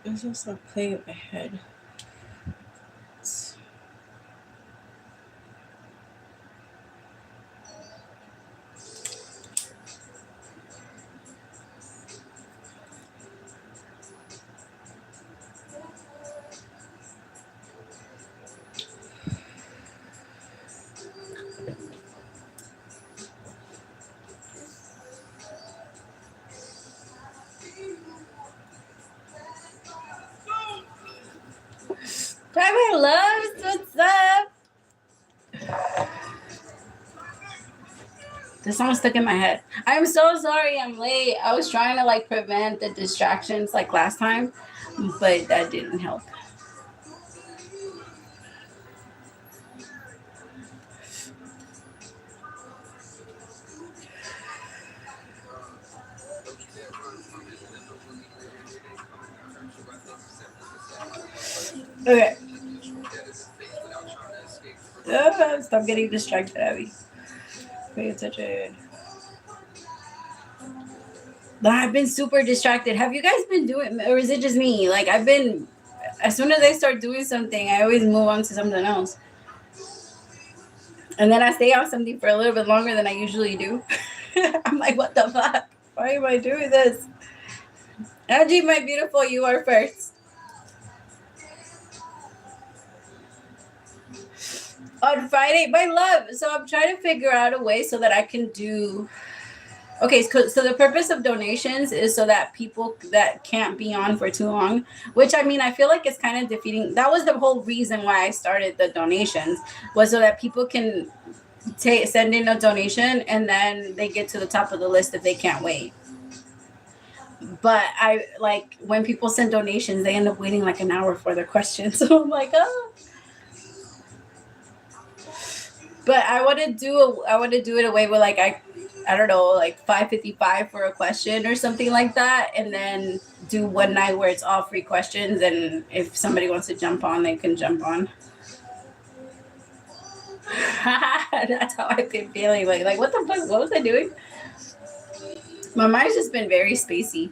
It's just not playing with my head. Private loves, what's up? This song stuck in my head. I'm so sorry I'm late. I was trying to like prevent the distractions like last time, but that didn't help. Okay. Stop getting distracted, Abby. Pay attention. I've been super distracted. Have you guys been doing, or is it just me? Like, I've been, as soon as I start doing something, I always move on to something else. And then I stay on something for a little bit longer than I usually do. I'm like, what the fuck? Why am I doing this? Angie, my beautiful, you are first. On Friday, my love. So I'm trying to figure out a way so that I can do. Okay, so the purpose of donations is so that people that can't be on for too long, which I mean, I feel like it's kind of defeating. That was the whole reason why I started the donations, was so that people can send in a donation and then they get to the top of the list if they can't wait. But I like when people send donations, they end up waiting like an hour for their questions. So I'm like, oh. But I want to do it away with like I don't know, like $5.55 for a question or something like that, and then do one night where it's all free questions, and if somebody wants to jump on, they can jump on. That's how I've been feeling. Like what the fuck? What was I doing? My mind's just been very spacey,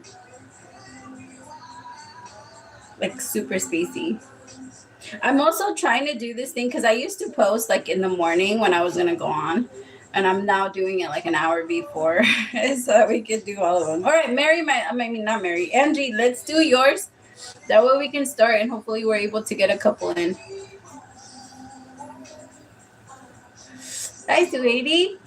like super spacey. I'm also trying to do this thing because I used to post like in the morning when I was gonna go on, and I'm now doing it like an hour before so that we can do all of them. All right, not Mary, Angie, let's do yours. That way we can start, and hopefully we're able to get a couple in. Hi, sweetie.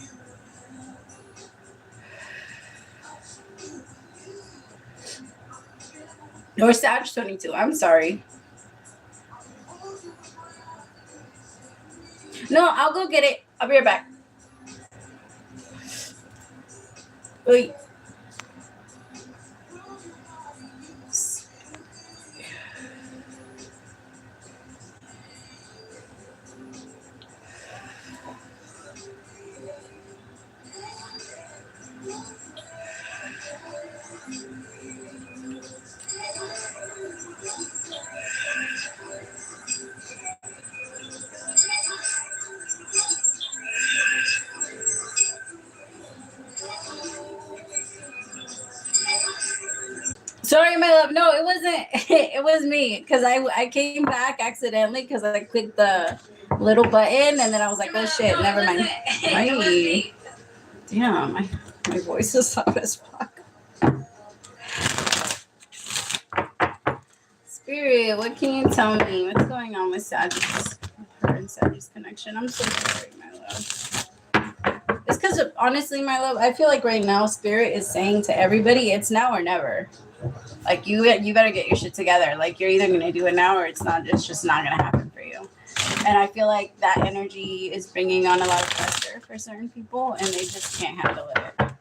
Or Sag 22. I'm sorry. No, I'll go get it. I'll be right back. Wait. Sorry, my love. No, it wasn't. It was me because I came back accidentally because I clicked the little button and then I was like, oh shit, never mind. Right. Damn, my voice is loud as fuck. Spirit, what can you tell me? What's going on with Sagittarius? Her and Sagittarius connection. I'm so sorry, my love. It's because honestly, my love, I feel like right now Spirit is saying to everybody, it's now or never. Like you better get your shit together. Like you're either gonna do it now or it's not. It's just not gonna happen for you. And I feel like that energy is bringing on a lot of pressure for certain people, and they just can't handle it. I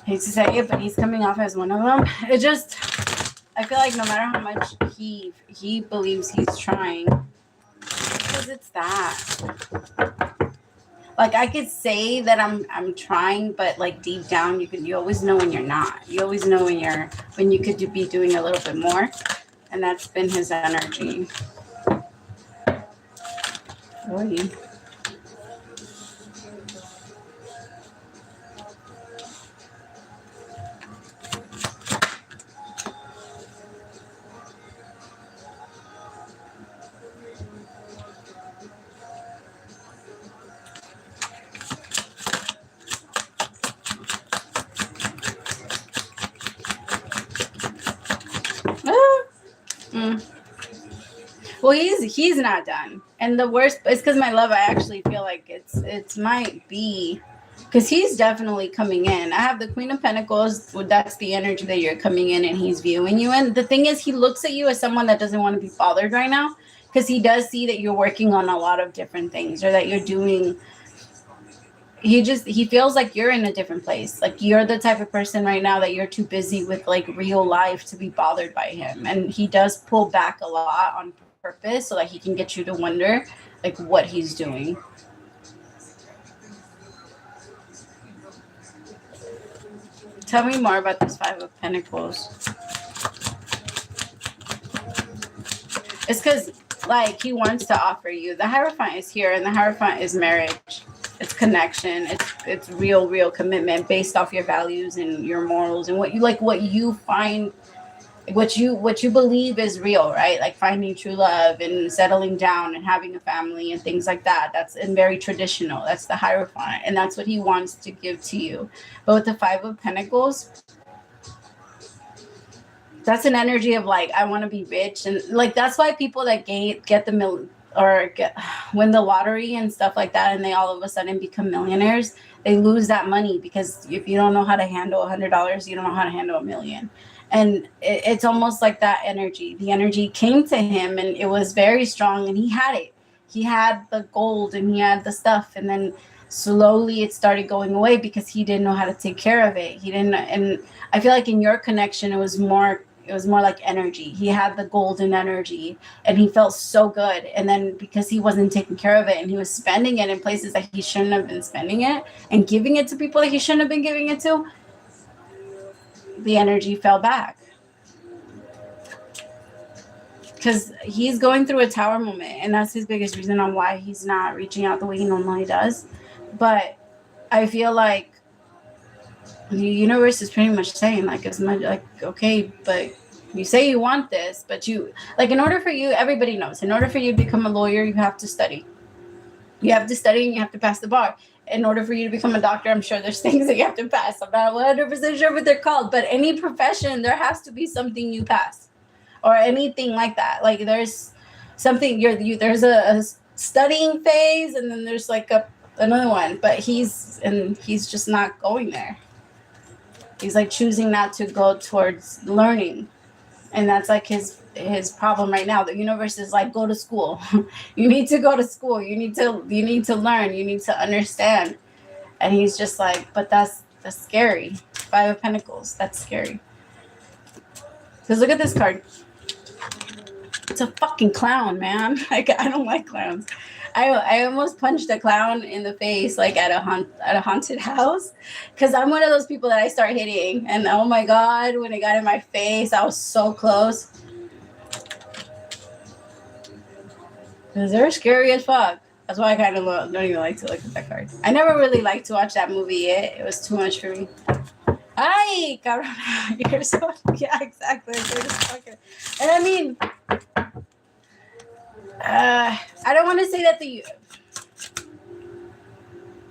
hate to say it, but he's coming off as one of them. It just, I feel like no matter how much he believes he's trying, because it's that. Like I could say that I'm trying, but like deep down, you always know when you're not. You always know when you could be doing a little bit more, and that's been his energy. Boy. Well, he's not done, and the worst is because my love. I actually feel like it's might be because he's definitely coming in. I have the Queen of Pentacles. That's the energy that you're coming in, and he's viewing you. And the thing is, he looks at you as someone that doesn't want to be bothered right now, because he does see that you're working on a lot of different things, or that you're doing. He feels like you're in a different place. Like you're the type of person right now that you're too busy with like real life to be bothered by him. And he does pull back a lot on purpose so that he can get you to wonder like what he's doing. Tell me more about this Five of Pentacles. It's because like he wants to offer you. The Hierophant is here, and the Hierophant is marriage. It's connection. It's real commitment based off your values and your morals and what you like, what you find, what you believe is real, right? Like finding true love and settling down and having a family and things like that. That's very traditional. That's the Hierophant, and that's what he wants to give to you. But with the Five of Pentacles, that's an energy of like, I want to be rich, and like that's why people that get the win the lottery and stuff like that, and they all of a sudden become millionaires, they lose that money, because if you don't know how to handle $100, you don't know how to handle $1 million. And it's almost like that energy. The energy came to him, and it was very strong, and he had it. He had the gold, and he had the stuff, and then slowly it started going away because he didn't know how to take care of it. He didn't, and I feel like in your connection, it was more like energy. He had the golden energy, and he felt so good. And then because he wasn't taking care of it, and he was spending it in places that he shouldn't have been spending it, and giving it to people that he shouldn't have been giving it to, the energy fell back. Because he's going through a tower moment, and that's his biggest reason on why he's not reaching out the way he normally does. But I feel like the universe is pretty much saying like, as much like, okay, but you say you want this, but you like, in order for you, everybody knows, in order for you to become a lawyer, you have to study. You have to study, and you have to pass the bar. In order for you to become a doctor, I'm sure there's things that you have to pass. I'm not 100% sure what they're called, but any profession, there has to be something you pass, or anything like that. Like there's something there's a studying phase, and then there's like another one, but he's just not going there. He's like choosing not to go towards learning. And that's like his problem right now. The universe is like, go to school. You need to go to school. You need to learn. You need to understand. And he's just like, but that's scary. Five of Pentacles. That's scary. Because look at this card. It's a fucking clown, man. Like, I don't like clowns. I almost punched a clown in the face, like at a haunted house, because I'm one of those people that I start hitting, and oh my god, when it got in my face, I was so close. Because they're scary as fuck. That's why I kind of don't even like to look at that card. I never really liked to watch that movie. It was too much for me. Ay, cabrón. You're so, yeah, exactly. And I mean, I don't want to say that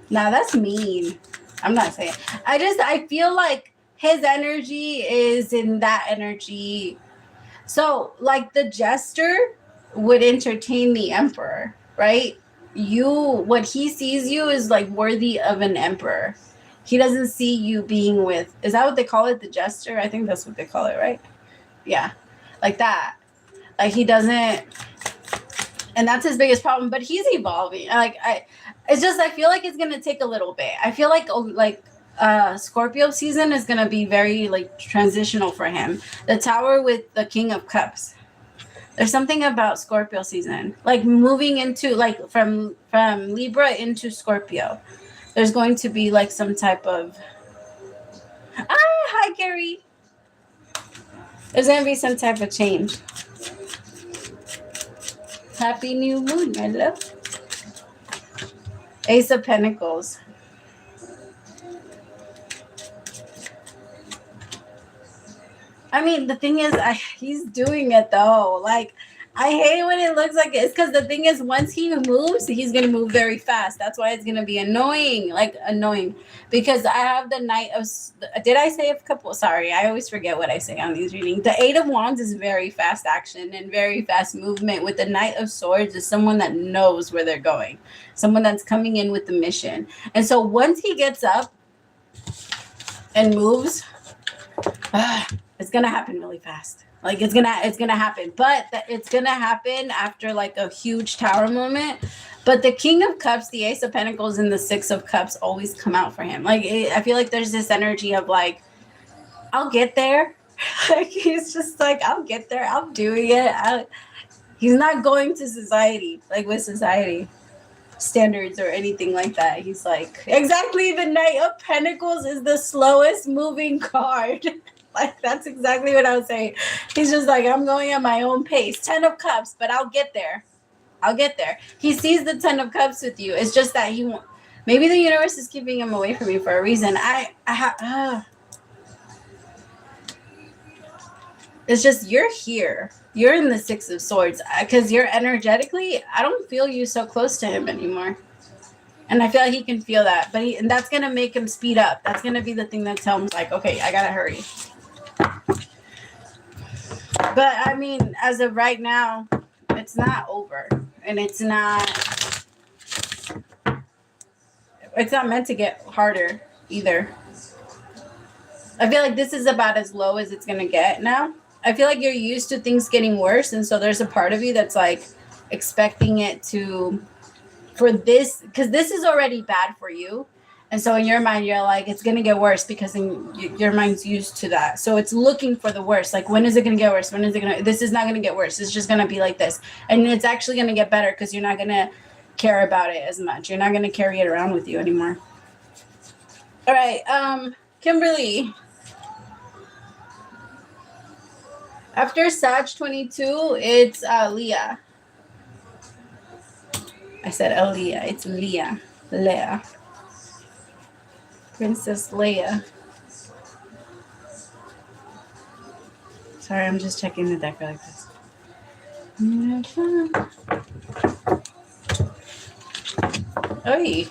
nah, that's mean. I'm not saying. I feel like his energy is in that energy. So, like, the jester would entertain the emperor, right? What he sees you is like worthy of an emperor. He doesn't see you being with, is that what they call it? The jester? I think that's what they call it, right? Yeah. Like that. Like he doesn't, and that's his biggest problem, but he's evolving. It's just, I feel like it's going to take a little bit. I feel like Scorpio season is going to be very like transitional for him. The Tower with the King of Cups. There's something about Scorpio season, like moving into like from Libra into Scorpio. There's going to be like some type of, hi Gary. There's going to be some type of change. Happy new moon, my love. Ace of Pentacles. I mean, the thing is, he's doing it though. Like, I hate when it looks like it. It's because the thing is, once he moves, he's gonna move very fast. That's why it's gonna be annoying, like annoying. Because I have the Knight of. Did I say a couple? Sorry, I always forget what I say on these readings. The Eight of Wands is very fast action and very fast movement. With the Knight of Swords is someone that knows where they're going, someone that's coming in with the mission. And so once he gets up and moves, it's gonna happen really fast. Like it's gonna happen, but it's gonna happen after like a huge tower moment. But the King of Cups, the Ace of Pentacles, and the Six of Cups always come out for him. Like I feel like there's this energy of like, I'll get there. Like he's just like, I'll get there. I'm doing it. He's not going to society, like with society standards or anything like that. He's like, exactly, the Knight of Pentacles is the slowest moving card. Like that's exactly what I was saying. He's just like, I'm going at my own pace. 10 of Cups, but I'll get there. I'll get there. He sees the 10 of Cups with you. It's just that maybe the universe is keeping him away from you for a reason. It's just you're here. You're in the Six of Swords because you're energetically. I don't feel you so close to him anymore. And I feel like he can feel that. And that's going to make him speed up. That's going to be the thing that tells him like, okay, I got to hurry. But I mean, as of right now, it's not over. And it's not meant to get harder either. I feel like this is about as low as it's going to get now. I feel like you're used to things getting worse. And so there's a part of you that's like expecting it to, for this, because this is already bad for you. And so in your mind, you're like, it's going to get worse because your mind's used to that. So it's looking for the worst. Like, when is it going to get worse? When is it going to, this is not going to get worse. It's just going to be like this. And it's actually going to get better because you're not going to care about it as much. You're not going to carry it around with you anymore. All right. Kimberly. After Sag 22, it's Leah. I said Aaliyah. It's Leah. Leah. Princess Leia. Sorry, I'm just checking the deck like this. Oy.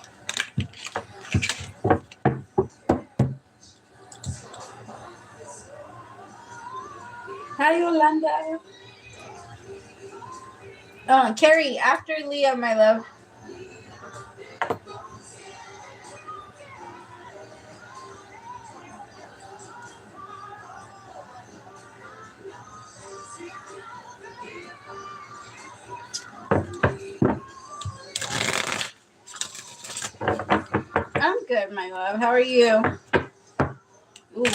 Hi, Yolanda. Carrie, after Leah, my love. I'm good, my love. How are you? Ooh.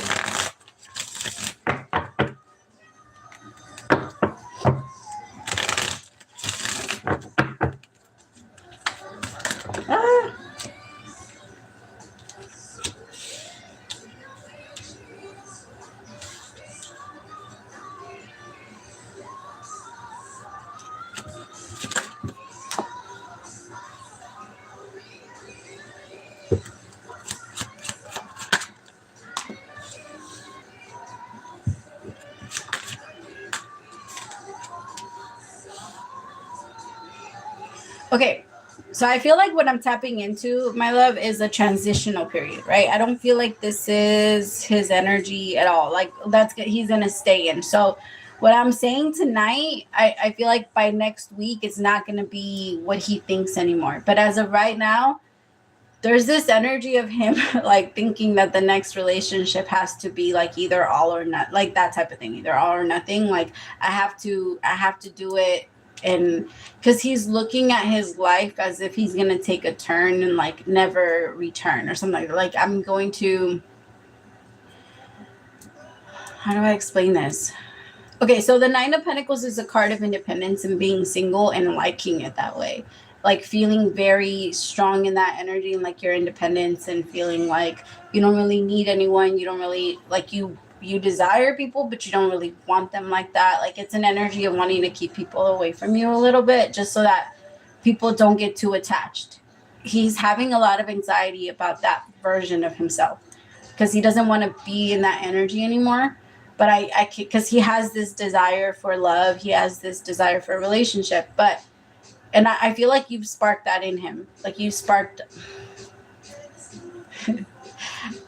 Okay, so I feel like what I'm tapping into, my love, is a transitional period, right? I don't feel like this is his energy at all. Like he's gonna stay in. So what I'm saying tonight, I feel like by next week it's not gonna be what he thinks anymore. But as of right now, there's this energy of him like thinking that the next relationship has to be like either all or not, like that type of thing, either all or nothing. Like I have to do it. And because he's looking at his life as if he's going to take a turn and like never return or something like that. Like I'm going to, how do I explain this? Okay, so the Nine of Pentacles is a card of independence and being single and liking it that way. Like feeling very strong in that energy and like your independence and feeling like you don't really need anyone. You don't really like you desire people, but you don't really want them like that. Like it's an energy of wanting to keep people away from you a little bit just so that people don't get too attached. He's having a lot of anxiety about that version of himself because he doesn't want to be in that energy anymore. But I because he has this desire for love, he has this desire for a relationship, and I feel like you've sparked that in him. Like you sparked.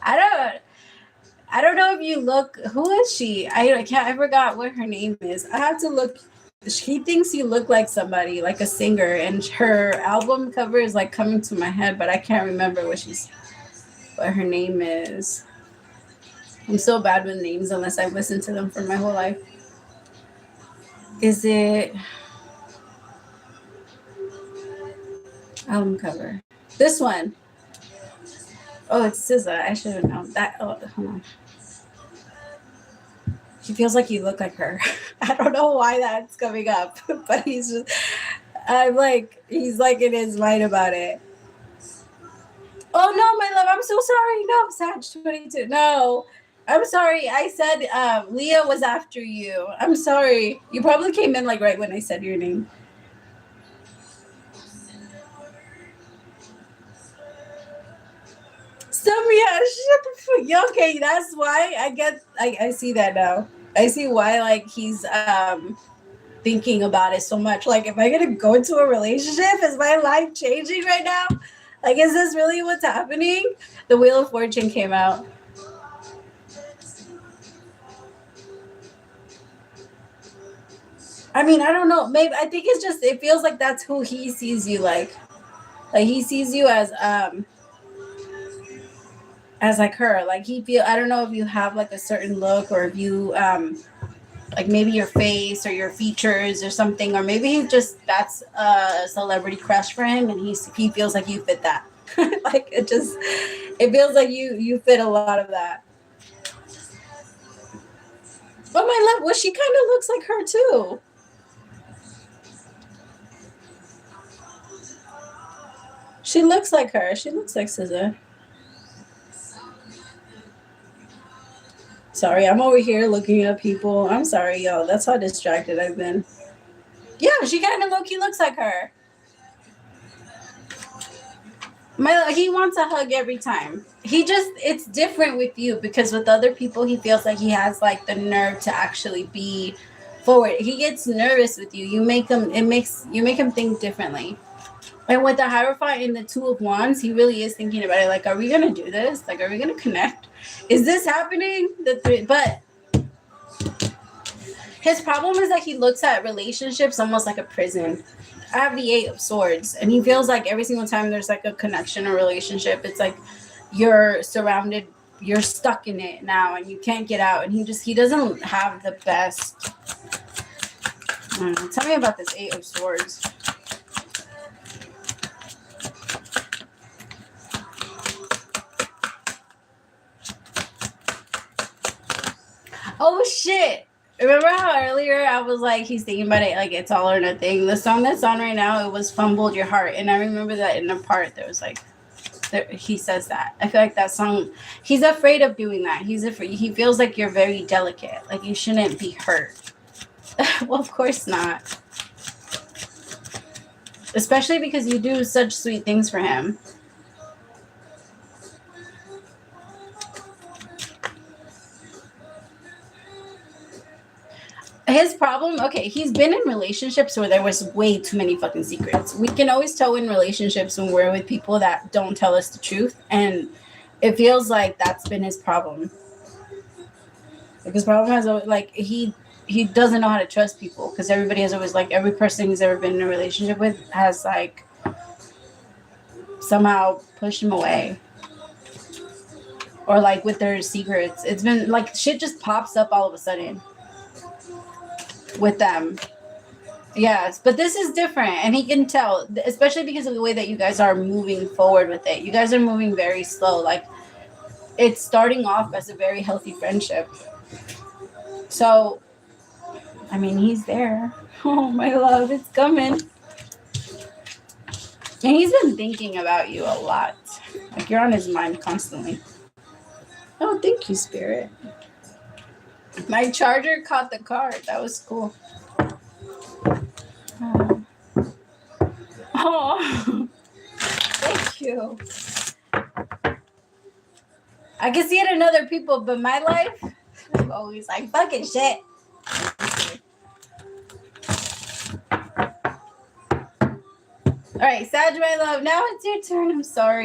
I don't know if you look. Who is she? I can't. I forgot what her name is. I have to look. She thinks you look like somebody, like a singer, and her album cover is like coming to my head, but I can't remember what her name is. I'm so bad with names unless I've listened to them for my whole life. Is it album cover? This one. Oh, it's SZA. I should have known that. Oh, hold on. He feels like you look like her. I don't know why that's coming up, but he's like in his mind about it. Oh no, my love, I'm so sorry. No, Sag 22. No, I'm sorry. I said Leah was after you. I'm sorry. You probably came in like right when I said your name. Samia, shut the fuck. Okay, that's why I see that now. I see why like he's thinking about it so much. Like, am I gonna go into a relationship? Is my life changing right now? Like, is this really what's happening? The Wheel of Fortune came out. I mean, I don't know. Maybe I think it's just it feels like that's who he sees you like. Like he sees you as like her. Like I don't know if you have like a certain look or if you like maybe your face or your features or something, or maybe that's a celebrity crush for him and he feels like you fit that. Like it feels like you fit a lot of that. But my love, well, she kind of looks like her too. She looks like her. She looks like SZA. Sorry, I'm over here looking at people. I'm sorry, y'all. That's how distracted I've been. Yeah, she kind of low-key looks like her. He wants a hug every time. It's different with you because with other people, he feels like he has like the nerve to actually be forward. He gets nervous with you. You make him think differently. And with the Hierophant and the Two of Wands, he really is thinking about it. Like, are we gonna do this? Like, are we gonna connect? Is this happening? But his problem is that he looks at relationships almost like a prison. I have the 8 of Swords, and he feels like every single time there's like a connection or relationship, it's like you're surrounded, you're stuck in it now, and you can't get out. And he doesn't have the best. Tell me about this 8 of Swords. Oh shit! Remember how earlier I was like, he's thinking about it like it's all or nothing? The song that's on right now, it was Fumbled Your Heart. And I remember that in a part there was like, he says that. I feel like that song, he's afraid of doing that. He feels like you're very delicate. Like you shouldn't be hurt. Well, of course not. Especially because you do such sweet things for him. His problem, okay, he's been in relationships where there was way too many fucking secrets. We can always tell in relationships when we're with people that don't tell us the truth, and it feels like that's been his problem. Like his problem has like he doesn't know how to trust people because everybody has always like every person he's ever been in a relationship with has like somehow pushed him away. Or like with their secrets. It's been like shit just pops up all of a sudden. With them. Yes, but this is different and he can tell, especially because of the way that you guys are moving forward with it. You guys are moving very slow. Like it's starting off as a very healthy friendship. So I mean, he's there. Oh my love, it's coming. And he's been thinking about you a lot. Like you're on his mind constantly. Oh, thank you, Spirit. My charger caught the card. That was cool. Oh, thank you. I can see it in other people, but my life, I'm always like, fucking shit. All right, Sag, my love. Now it's your turn. I'm sorry.